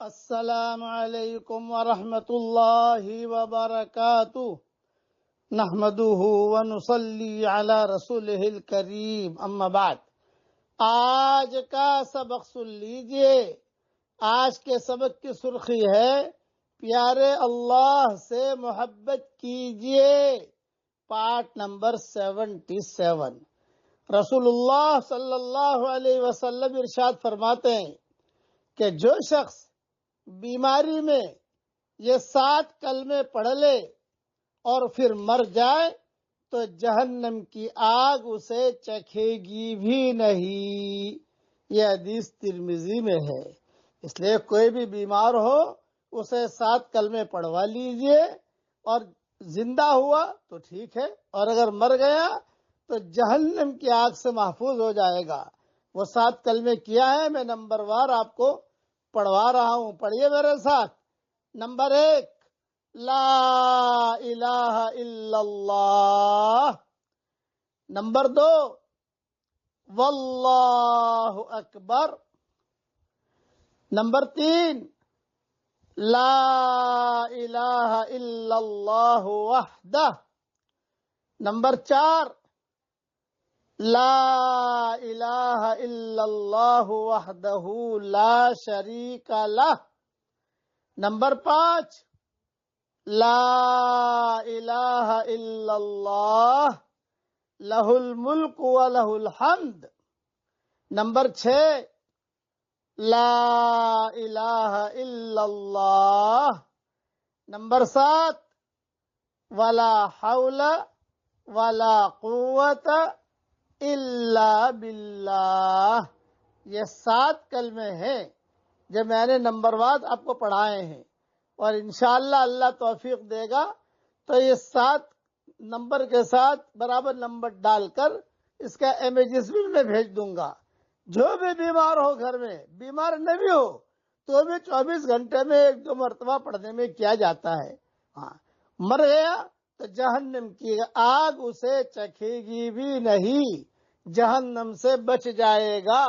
السلام علیکم ورحمۃ اللہ وبرکاتہ نحمده ونصلی علی رسولہ الکریم اما بعد۔ آج کا سبق سن لیجئے۔ آج کے سبق کی سرخی ہے پیارے اللہ سے محبت کیجئے، پارٹ نمبر 77۔ رسول اللہ صلی اللہ علیہ وسلم ارشاد فرماتے ہیں کہ جو شخص بیماری میں یہ 7 کلمے پڑھ لے اور پھر مر جائے تو جہنم کی آگ اسے چکھے گی بھی نہیں۔ یہ حدیث ترمذی میں ہے۔ اس لیے کوئی بھی بیمار ہو اسے 7 کلمے پڑھوا لیجئے، اور زندہ ہوا تو ٹھیک ہے، اور اگر مر گیا تو جہنم کی آگ سے محفوظ ہو جائے گا۔ وہ 7 کلمے کیا ہے، میں نمبر وار آپ کو پڑھوا رہا ہوں، پڑھیے میرے ساتھ۔ نمبر 1، لا الہ الا اللہ۔ نمبر 2، واللہ اکبر۔ نمبر 3، لا الہ الا اللہ وحدہ۔ نمبر 4، لا الہ الا اللہ وحدہ لا شریک لہ۔ نمبر 5، لا الہ الا اللہ لہ الملک ولہ الحمد۔ نمبر 6، لا الہ الا اللہ۔ نمبر 7، ولا حول ولا قوت الا باللہ۔ یہ 7 کلمے ہیں جو میں نے نمبر وار آپ کو پڑھائے ہیں، اور انشاءاللہ اللہ توفیق دے گا تو یہ 7 نمبر کے ساتھ برابر نمبر ڈال کر اس کا امیجز بھی میں بھیج دوں گا۔ جو بھی بیمار ہو گھر میں، بیمار نہ بھی ہو تو بھی 24 گھنٹے میں 1-2 مرتبہ پڑھنے میں کیا جاتا ہے۔ مر گیا تو جہنم کی آگ اسے چکھے گی بھی نہیں، جہنم سے بچ جائے گا۔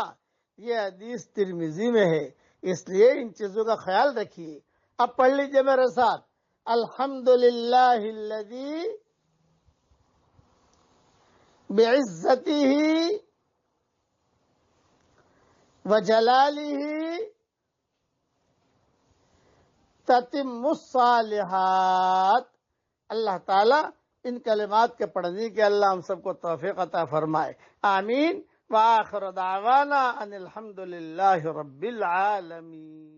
یہ حدیث ترمذی میں ہے، اس لیے ان چیزوں کا خیال رکھیے۔ اب پڑھ لیجئے میرے ساتھ، الحمدللہ الذی بعزتہ وجلالہ تتم الصالحات۔ اللہ تعالیٰ ان کلمات کے پڑھنے کے اللہ ہم سب کو توفیق عطا فرمائے، آمین۔ وآخر دعوانا ان الحمدللہ رب العالمین۔